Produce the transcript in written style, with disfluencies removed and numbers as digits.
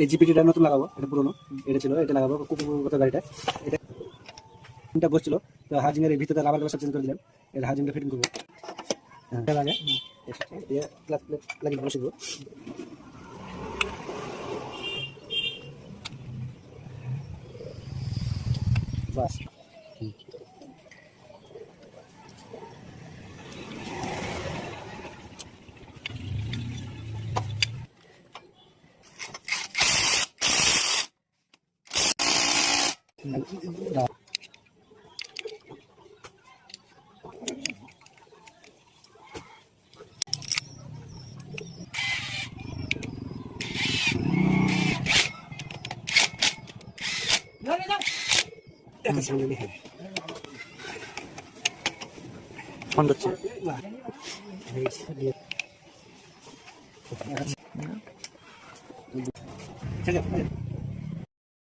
এই জিপিটিটা নতুন লাগাবো, এটা পুরোনো, এটা ছিল, এটা লাগাবো কুকুর গাড়িটা। এটা বসছিল তো হাউজিং এর ভিতরে রাবার গ্লাস চেঞ্জ করে দিলাম, এটা হাউজিংটা ফিটিং করবো। হ্যাঁ লাগে লাগিয়ে বসে দেবো। বাস ফোন করছে। ঠিক আছে।